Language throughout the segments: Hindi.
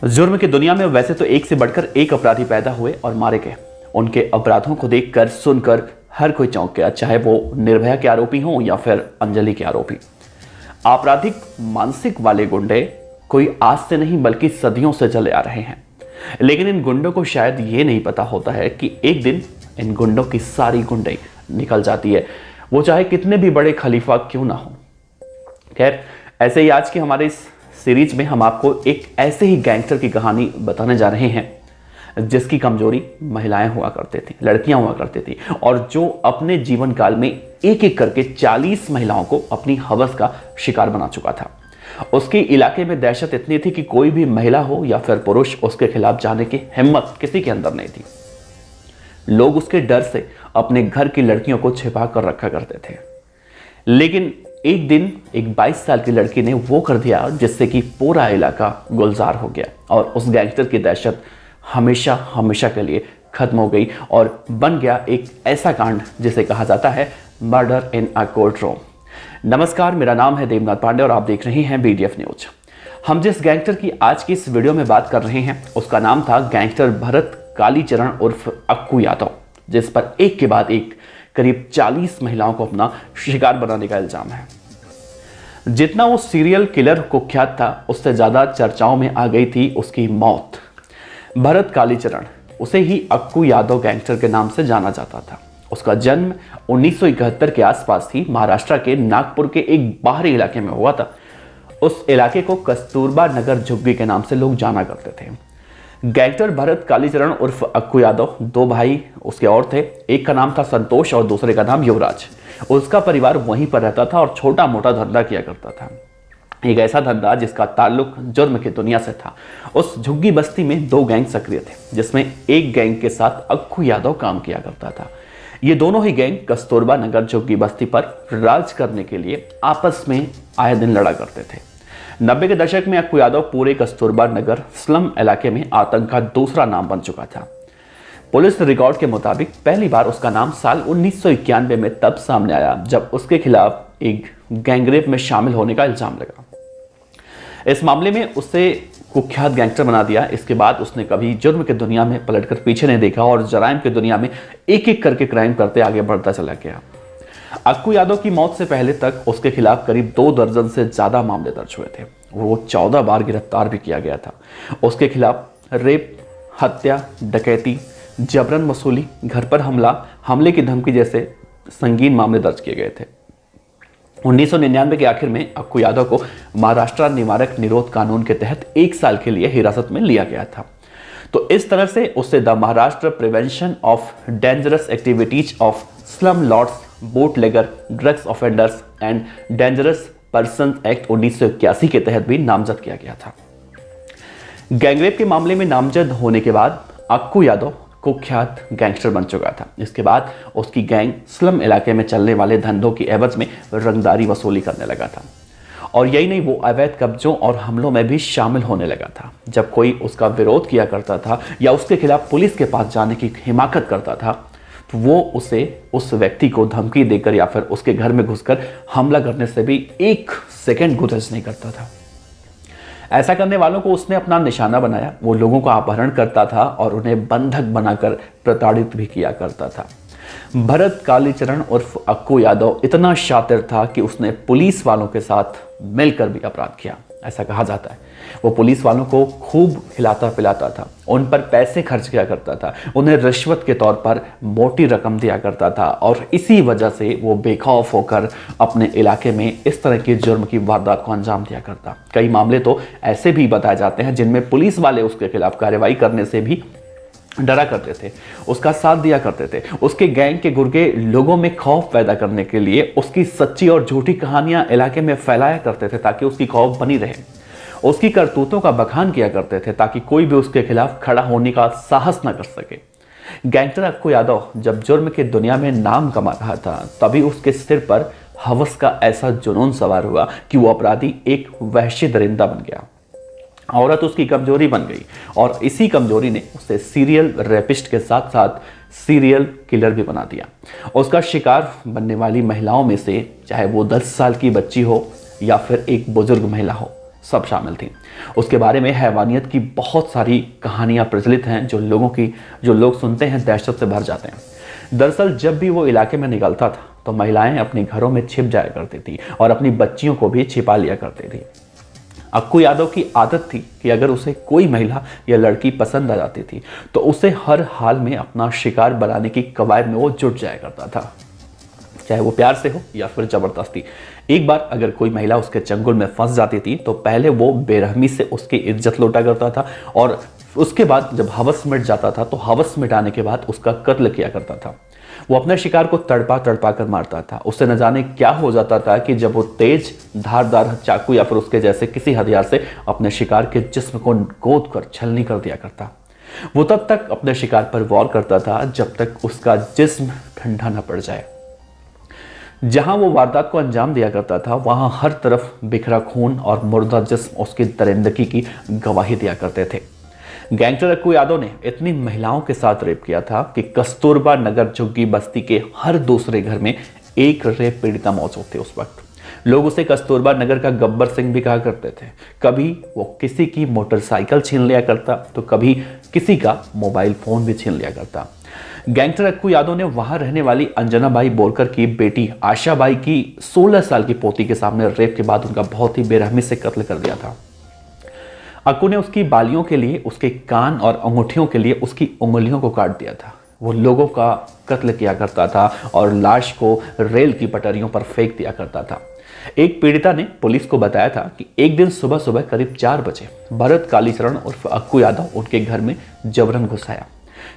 जुर्म की दुनिया में वैसे तो एक से बढ़कर एक अपराधी पैदा हुए और मारे गए। उनके अपराधों को देखकर सुनकर हर कोई चौंक गया, चाहे वो निर्भया के आरोपी हों या फिर अंजलि के आरोपी। आपराधिक मानसिक वाले गुंडे कोई आज से नहीं बल्कि सदियों से चले आ रहे हैं, लेकिन इन गुंडों को शायद ये नहीं पता होता है कि एक दिन इन गुंडों की सारी गुंडे निकल जाती है, वो चाहे कितने भी बड़े खलीफा क्यों ना हो। खैर, ऐसे ही आज के हमारे इस सीरीज में हम आपको एक ऐसे ही गैंगस्टर की कहानी बताने जा रहे हैं जिसकी कमजोरी महिलाएं हुआ करते थे, लड़कियां हुआ करती थी, और जो अपने जीवन काल में एक एक करके 40 महिलाओं को अपनी हवस का शिकार बना चुका था। उसके इलाके में दहशत इतनी थी कि कोई भी महिला हो या फिर पुरुष उसके खिलाफ जाने की हिम्मत किसी के अंदर नहीं थी। लोग उसके डर से अपने घर की लड़कियों को छिपा कर रखा करते थे, लेकिन एक दिन एक 22 साल की लड़की ने वो कर दिया जिससे कि पूरा इलाका गुलजार हो गया और उस गैंगस्टर की दहशत हमेशा हमेशा के लिए खत्म हो गई और बन गया एक ऐसा कांड जिसे कहा जाता है murder in a court room. नमस्कार, मेरा नाम है देवनाथ पांडे और आप देख रहे हैं BDF न्यूज। हम जिस गैंगस्टर की आज की इस वीडियो में बात कर रहे हैं उसका नाम था गैंगस्टर भरत कालीचरण उर्फ अक्कू यादव, जिस पर एक के बाद एक करीब 40 महिलाओं को अपना शिकार बनाने का इल्जाम है। जितना वो सीरियल किलर कुख्यात था, उससे ज्यादा चर्चाओं में आ गई थी उसकी मौत। भरत कालीचरण, उसे ही अक्कू यादव गैंगस्टर के नाम से जाना जाता था। उसका जन्म 1971 के आसपास ही महाराष्ट्र के नागपुर के एक बाहरी इलाके में हुआ था। उस इलाके को कस्तूरबा नगर झुग्गी के नाम से लोग जाना करते थे। गैंगस्टर भरत कालीचरण उर्फ अक्कू यादव, दो भाई उसके और थे। एक का नाम था संतोष और दूसरे का नाम युवराज। उसका परिवार वहीं पर रहता था और छोटा मोटा धंधा किया करता था। एक ऐसा धंधा जिसका ताल्लुक जुर्म की दुनिया से था। उस झुग्गी बस्ती में दो गैंग सक्रिय थे, जिसमें एक गैंग के साथ अक्कू यादव काम किया करता था। ये दोनों ही गैंग कस्तूरबा नगर झुग्गी बस्ती पर राज करने के लिए आपस में आए दिन लड़ा करते थे। 90 के दशक में अक्कू यादव पूरे कस्तूरबा नगर स्लम इलाके में आतंक का दूसरा नाम बन चुका था। पुलिस रिकॉर्ड के मुताबिक पहली बार उसका नाम साल 1991 में तब सामने आया जब उसके खिलाफ एक गैंगरेप में शामिल होने का इल्जाम लगा। इस मामले में उसे कुख्यात गैंगस्टर बना दिया। इसके बाद उसने कभी जुर्म की दुनिया में पलटकर पीछे नहीं देखा और जराइम की दुनिया में एक एक करके क्राइम करते आगे बढ़ता चला गया। अक्कू यादव की मौत से पहले तक उसके खिलाफ करीब 2 दर्जन से ज्यादा मामले दर्ज हुए थे। वो 14 बार गिरफ्तार भी किया गया था। उसके खिलाफ रेप, हत्या, डकैती, जबरन वसूली, घर पर हमला, हमले की धमकी जैसे संगीन मामले दर्ज किए गए थे। 1999 के आखिर में अक्कू यादव को महाराष्ट्र निवारक निरोध कानून के तहत 1 साल के लिए हिरासत में लिया गया था। तो इस तरह से उसे the Maharashtra prevention of dangerous activities of slum lords, bootlegger, drugs offenders and dangerous person act 1981 के तहत भी नामजद किया गया था। गैंगरेप के मामले में नामजद होने के बाद अक्कू यादव कुख्यात गैंगस्टर बन चुका था। इसके बाद उसकी गैंग स्लम इलाके में चलने वाले धंधों की एवज में रंगदारी वसूली करने लगा था। और यही नहीं, वो अवैध कब्जों और हमलों में भी शामिल होने लगा था। जब कोई उसका विरोध किया करता था या उसके खिलाफ पुलिस के पास जाने की हिमाकत करता था तो वो उसे उस व्यक्ति को धमकी देकर या फिर उसके घर में घुसकर हमला करने से भी 1 सेकंड गुरेज नहीं करता था। ऐसा करने वालों को उसने अपना निशाना बनाया। वो लोगों का अपहरण करता था और उन्हें बंधक बनाकर प्रताड़ित भी किया करता था। भरत कालीचरण उर्फ अक्कू यादव इतना शातिर था कि उसने पुलिस वालों के साथ मिलकर भी अपराध किया। ऐसा कहा जाता है वो पुलिस वालों को खूब खिलाता पिलाता था, उन पर पैसे खर्च किया करता था, उन्हें रिश्वत के तौर पर मोटी रकम दिया करता था और इसी वजह से वो बेखौफ होकर अपने इलाके में इस तरह के जुर्म की वारदात को अंजाम दिया करता। कई मामले तो ऐसे भी बताए जाते हैं जिनमें पुलिस वाले उसके खिलाफ कार्रवाई करने से भी डरा करते थे, उसका साथ दिया करते थे। उसके गैंग के गुर्गे लोगों में खौफ पैदा करने के लिए उसकी सच्ची और झूठी कहानियां इलाके में फैलाया करते थे ताकि उसकी खौफ बनी रहे। उसकी करतूतों का बखान किया करते थे ताकि कोई भी उसके खिलाफ खड़ा होने का साहस न कर सके। गैंगस्टर अक्कू यादव जब जुर्म की दुनिया में नाम कमा रहा था तभी उसके सिर पर हवस का ऐसा जुनून सवार हुआ कि वो अपराधी एक वहशी दरिंदा बन गया। औरत उसकी कमजोरी बन गई और इसी कमजोरी ने उसे सीरियल रेपिस्ट के साथ साथ सीरियल किलर भी बना दिया। उसका शिकार बनने वाली महिलाओं में से चाहे वो 10 साल की बच्ची हो या फिर एक बुजुर्ग महिला हो, सब शामिल थी। उसके बारे में हैवानियत की बहुत सारी कहानियां प्रचलित हैं जो लोग सुनते हैं दहशत से भर जाते हैं। दरअसल जब भी वो इलाके में निकलता था तो महिलाएं अपने घरों में छिप जाया करती थी और अपनी बच्चियों को भी छिपा लिया करती थी। अक्कू यादव की आदत थी कि अगर उसे कोई महिला या लड़की पसंद आ जाती थी तो उसे हर हाल में अपना शिकार बनाने की कवायद में वो जुट जाया करता था, चाहे वो प्यार से हो या फिर जबरदस्ती। एक बार अगर कोई महिला उसके चंगुल में फंस जाती थी तो पहले वो बेरहमी से उसकी इज्जत लूटा करता था और उसके बाद जब हवस मिट जाता था तो हवस मिटाने के बाद उसका कत्ल किया करता था। वो अपने शिकार को तड़पा तड़पा कर मारता था। उससे न जाने क्या हो जाता था कि जब वो तेज धारदार चाकू या फिर उसके जैसे किसी हथियार से अपने शिकार के जिस्म को गोद कर छलनी कर दिया करता। वो तब तक अपने शिकार पर वार करता था जब तक उसका जिस्म ठंडा न पड़ जाए। जहां वो वारदात को अंजाम दिया करता था वहां हर तरफ बिखरा खून और मुर्दा जिस्म उसकी दरिंदगी की गवाही दिया करते थे। गैंगस्टर अक्कू यादव ने इतनी महिलाओं के साथ रेप किया था कि कस्तूरबा नगर झुग्गी बस्ती के हर दूसरे घर में एक रेप पीड़िता मौजूद थे। उस वक्त लोग उसे कस्तूरबा नगर का गब्बर सिंह भी कहा करते थे। कभी वो किसी की मोटरसाइकिल छीन लिया करता तो कभी किसी का मोबाइल फोन भी छीन लिया करता। गैंगस्टर अक्कू यादव ने वहां रहने वाली अंजना बाई बोरकर की बेटी आशा बाई की 16 साल की पोती के सामने रेप के बाद उनका बहुत ही बेरहमी से कत्ल कर दिया था। अक्कू ने उसकी बालियों के लिए उसके कान और अंगूठियों के लिए उसकी उंगलियों को काट दिया था। वो लोगों का कत्ल किया करता था और लाश को रेल की पटरियों पर फेंक दिया करता था। एक पीड़िता ने पुलिस को बताया था कि एक दिन सुबह सुबह करीब 4 बजे भरत कालीचरण उर्फ अक्कू यादव उनके घर में जबरन घुस आया।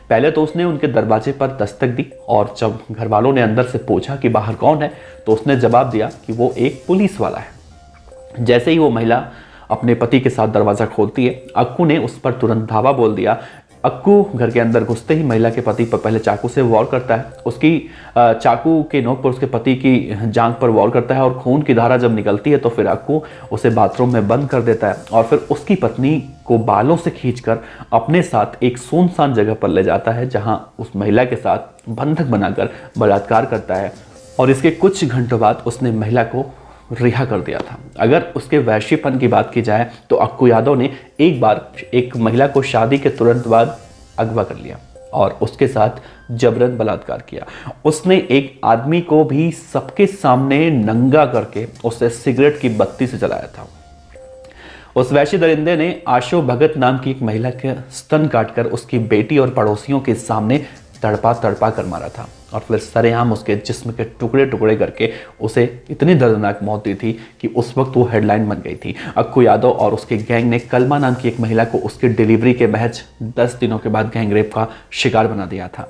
पहले तो उसने उनके दरवाजे पर दस्तक दी और जब घर वालों ने अंदर से पूछा कि बाहर कौन है तो उसने जवाब दिया कि वो एक पुलिस वाला है। जैसे ही वो महिला अपने पति के साथ दरवाजा खोलती है, अक्कू ने उस पर तुरंत धावा बोल दिया। अक्कू घर के अंदर घुसते ही महिला के पति पर पहले चाकू से वार करता है। उसकी चाकू के नोक पर उसके पति की जांघ पर वार करता है और खून की धारा जब निकलती है तो फिर अक्कू उसे बाथरूम में बंद कर देता है और फिर उसकी पत्नी को बालों से खींचकर अपने साथ एक सुनसान जगह पर ले जाता है जहां उस महिला के साथ बंधक बनाकर बलात्कार करता है और इसके कुछ घंटों बाद उसने महिला को रिहा कर दिया था। अगर उसके वैश्यपन की बात की जाए तो अक्कू यादव ने एक बार एक महिला को शादी के तुरंत बाद अगवा कर लिया और उसके साथ जबरन बलात्कार किया। उसने एक आदमी को भी सबके सामने नंगा करके उसे सिगरेट की बत्ती से जलाया था। उस वैश्य दरिंदे ने आशो भगत नाम की एक महिला के स्तन काटकर उसकी बेटी और पड़ोसियों के सामने तड़पा तड़पा कर मारा था और फिर सरेआम उसके जिस्म के टुकड़े टुकड़े करके उसे इतनी दर्दनाक मौत दी थी कि उस वक्त वो हेडलाइन बन गई थी। अक्कू यादव और उसके गैंग ने कलमा नाम की एक महिला को उसकी डिलीवरी के महज 10 दिनों के बाद गैंग रेप का शिकार बना दिया था।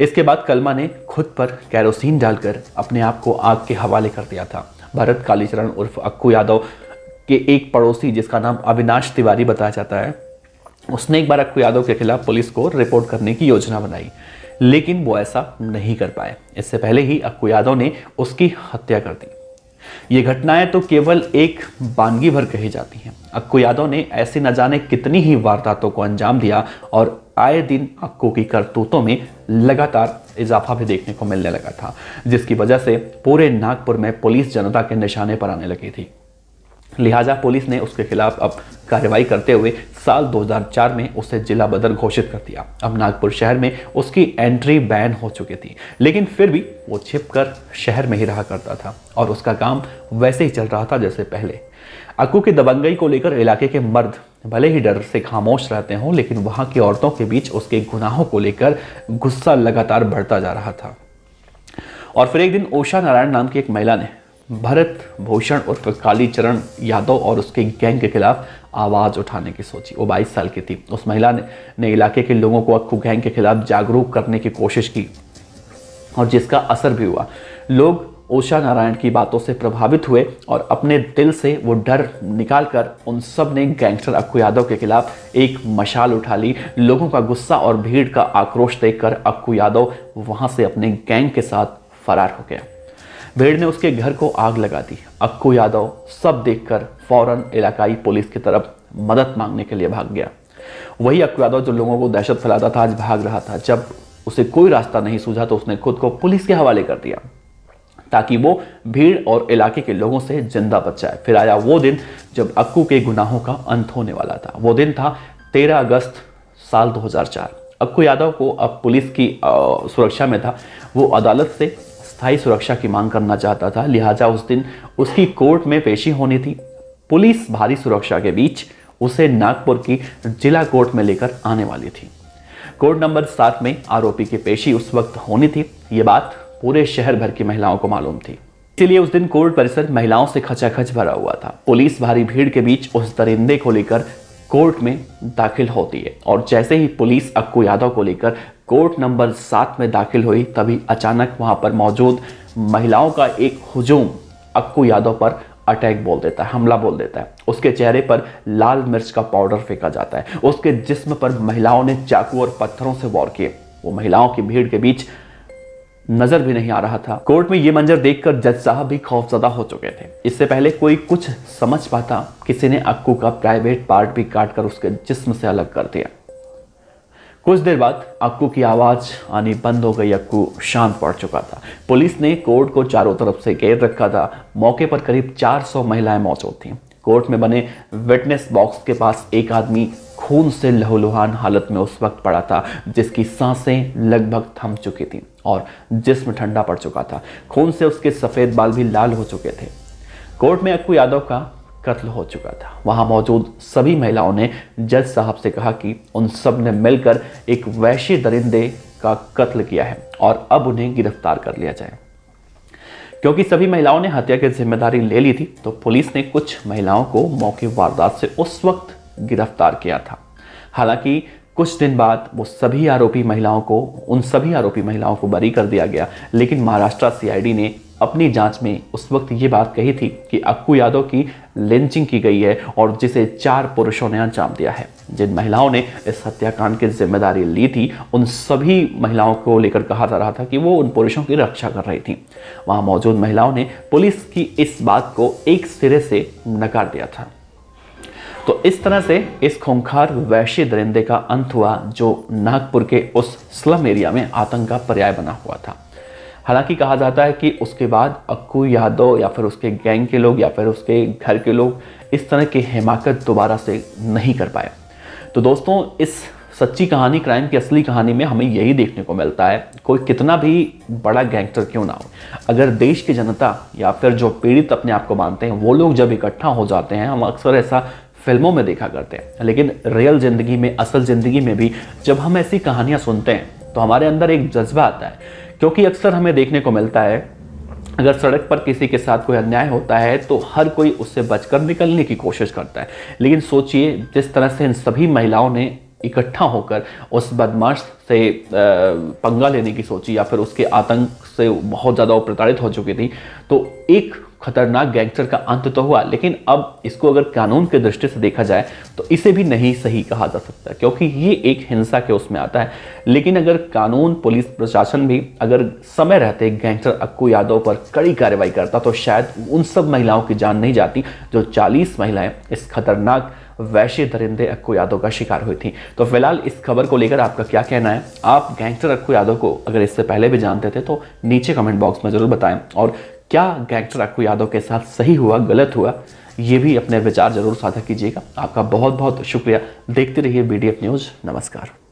इसके बाद कलमा ने खुद पर कैरोसिन डालकर अपने आप को आग के हवाले कर दिया था। भरत कालीचरण उर्फ अक्कू यादव के एक पड़ोसी जिसका नाम अविनाश तिवारी बताया जाता है, उसने एक बार अक्कू यादव के खिलाफ पुलिस को रिपोर्ट करने की योजना बनाई, लेकिन वो ऐसा नहीं कर पाए। इससे पहले ही अक्कू यादव ने उसकी हत्या कर दी। ये घटनाएं तो केवल एक बानगी भर कही जाती हैं। अक्कू यादव ने ऐसी न जाने कितनी ही वारदातों को अंजाम दिया और आए दिन अक्कू की करतूतों में लगातार इजाफा भी देखने को मिलने लगा था, जिसकी वजह से पूरे नागपुर में पुलिस जनता के निशाने पर आने लगी थी। लिहाजा पुलिस ने उसके खिलाफ अब कार्रवाई करते हुए साल 2004 में उसे जिला बदर घोषित कर दिया। अब नागपुर शहर में उसकी एंट्री बैन हो चुकी थी, लेकिन फिर भी वो छिपकर शहर में ही रहा करता था और उसका काम वैसे ही चल रहा था जैसे पहले। अक्कू की दबंगई को लेकर इलाके के मर्द भले ही डर से खामोश रहते हों, लेकिन वहां की औरतों के बीच उसके गुनाहों को लेकर गुस्सा लगातार बढ़ता जा रहा था। और फिर एक दिन उषा नारायण नाम की एक महिला ने भरत भूषण उर्फ कालीचरण यादव और उसके गैंग के खिलाफ आवाज उठाने की सोची। वो 22 साल की थी। उस महिला ने इलाके के लोगों को अक्कू गैंग के खिलाफ जागरूक करने की कोशिश की और जिसका असर भी हुआ। लोग उषा नारायण की बातों से प्रभावित हुए और अपने दिल से वो डर निकालकर उन सब ने गैंगस्टर अक्कू यादव के खिलाफ एक मशाल उठा ली। लोगों का गुस्सा और भीड़ का आक्रोश देखकर अक्कू यादव वहां से अपने गैंग के साथ फरार हो गया। भीड़ ने उसके घर को आग लगा दी। अक्कू यादव सब देखकर फौरन इलाकाई पुलिस की तरफ मदद मांगने के लिए भाग गया। वही अक्कू यादव जो लोगों को दहशत फैलाता था आज भाग रहा था। जब उसे कोई रास्ता नहीं सूझा तो उसने खुद को पुलिस के हवाले कर दिया। ताकि वो भीड़ और इलाके के लोगों से जिंदा बच जाए। फिर आया वो दिन जब अक्कू के गुनाहों का अंत होने वाला था। वो दिन था 13 अगस्त साल 2004। अक्कू यादव को अब पुलिस की सुरक्षा में था। वो अदालत से स्थायी सुरक्षा की मांग करना चाहता था, लिहाजा उस दिन उसकी कोर्ट में पेशी होनी थी। पुलिस भारी सुरक्षा के बीच उसे नागपुर की जिला कोर्ट में लेकर आने वाली थी। कोर्ट नंबर 7 में आरोपी की पेशी उस वक्त होनी थी। ये बात पूरे शहर भर की महिलाओं को मालूम थी, इसीलिए उस दिन कोर्ट परिसर महिलाओं से खचाखच भरा हुआ था। पुलिस भारी भीड़ के बीच उस दरिंदे को लेकर कोर्ट में दाखिल होती है और जैसे ही पुलिस अक्कू यादव को लेकर कोर्ट नंबर 7 में दाखिल हुई, तभी अचानक वहां पर मौजूद महिलाओं का एक हुजूम अक्कू यादव पर अटैक बोल देता है, हमला बोल देता है। उसके चेहरे पर लाल मिर्च का पाउडर फेंका जाता है। उसके जिस्म पर महिलाओं ने चाकू और पत्थरों से वार किए। वो महिलाओं की भीड़ के बीच नजर भी नहीं आ रहा था। कोर्ट में ये मंजर देखकर जज साहब भी खौफजदा हो चुके थे। इससे पहले कोई कुछ समझ पाता, किसी ने अक्कू का प्राइवेट पार्ट भी काटकर उसके जिस्म से अलग कर दिया। कुछ देर बाद अक्कू की आवाज आनी बंद हो गई। अक्कू शांत पड़ चुका था। पुलिस ने कोर्ट को चारों तरफ से घेर रखा था। मौके पर करीब 400 महिलाएं मौजूद थीं। कोर्ट में बने विटनेस बॉक्स के पास एक आदमी खून से लहूलुहान हालत में उस वक्त पड़ा था, जिसकी सांसें लगभग थम चुकी थीं और जिस्म ठंडा पड़ चुका था। खून से उसके सफेद बाल भी लाल हो चुके थे। कोर्ट में अक्कू यादव का कत्ल हो चुका था। वहां मौजूद सभी महिलाओं ने जज साहब से कहा कि उन सब ने मिलकर एक वैश्य दरिंदे का कत्ल किया है और अब उन्हें गिरफ्तार कर लिया जाए। क्योंकि सभी महिलाओं ने हत्या की जिम्मेदारी ले ली थी, तो पुलिस ने कुछ महिलाओं को मौके वारदात से उस वक्त गिरफ्तार किया था। हालांकि कुछ दिन बाद उन सभी आरोपी महिलाओं को बरी कर दिया गया, लेकिन महाराष्ट्र सीआईडी ने अपनी जांच में उस वक्त ये बात कही थी कि अक्कू यादव की लिंचिंग की गई है और जिसे 4 पुरुषों ने अंजाम दिया है। जिन महिलाओं ने इस हत्याकांड की जिम्मेदारी ली थी, उन सभी महिलाओं को लेकर कहा जा रहा था कि वो उन पुरुषों की रक्षा कर रही थी। वहां मौजूद महिलाओं ने पुलिस की इस बात को एक सिरे से नकार दिया था। तो इस तरह से इस खूंखार वैश्य दरिंदे का अंत हुआ, जो नागपुर के उस स्लम एरिया में आतंक का पर्याय बना हुआ था। हालांकि कहा जाता है कि उसके बाद अक्कू यादव या फिर उसके गैंग के लोग या फिर उसके घर के लोग इस तरह की हिमाकत दोबारा से नहीं कर पाए। तो दोस्तों, इस सच्ची कहानी, क्राइम की असली कहानी में हमें यही देखने को मिलता है, कोई कितना भी बड़ा गैंगस्टर क्यों ना हो, अगर देश की जनता या फिर जो पीड़ित अपने आप को मानते हैं वो लोग जब इकट्ठा हो जाते हैं, हम अक्सर ऐसा फिल्मों में देखा करते हैं, लेकिन रियल जिंदगी में, असल जिंदगी में भी जब हम ऐसी कहानियां सुनते हैं तो हमारे अंदर एक जज्बा आता है। क्योंकि अक्सर हमें देखने को मिलता है, अगर सड़क पर किसी के साथ कोई अन्याय होता है तो हर कोई उससे बचकर निकलने की कोशिश करता है। लेकिन सोचिए, जिस तरह से इन सभी महिलाओं ने इकट्ठा होकर उस बदमाश से पंगा लेने की सोची या फिर उसके आतंक से बहुत ज़्यादा प्रताड़ित हो चुकी थी, तो एक खतरनाक गैंगस्टर का अंत तो हुआ। लेकिन अब इसको अगर कानून की दृष्टि से देखा जाए तो इसे भी नहीं सही कहा जा सकता, क्योंकि ये एक हिंसा के उसमें आता है। लेकिन अगर कानून, पुलिस प्रशासन भी अगर समय रहते गैंगस्टर अक्कू यादव पर कड़ी कार्रवाई करता तो शायद उन सब महिलाओं की जान नहीं जाती जो 40 महिलाएं इस खतरनाक वैश्य दरिंदे अक्कू यादव का शिकार हुई थी। तो फिलहाल इस खबर को लेकर आपका क्या कहना है? आप गैंगस्टर अक्कू यादव को अगर इससे पहले भी जानते थे तो नीचे कमेंट बॉक्स में जरूर बताएं, और क्या गैंगस्टर अक्कू यादव के साथ सही हुआ, गलत हुआ, ये भी अपने विचार जरूर साझा कीजिएगा। आपका बहुत बहुत शुक्रिया। देखते रहिए BDF न्यूज़। नमस्कार।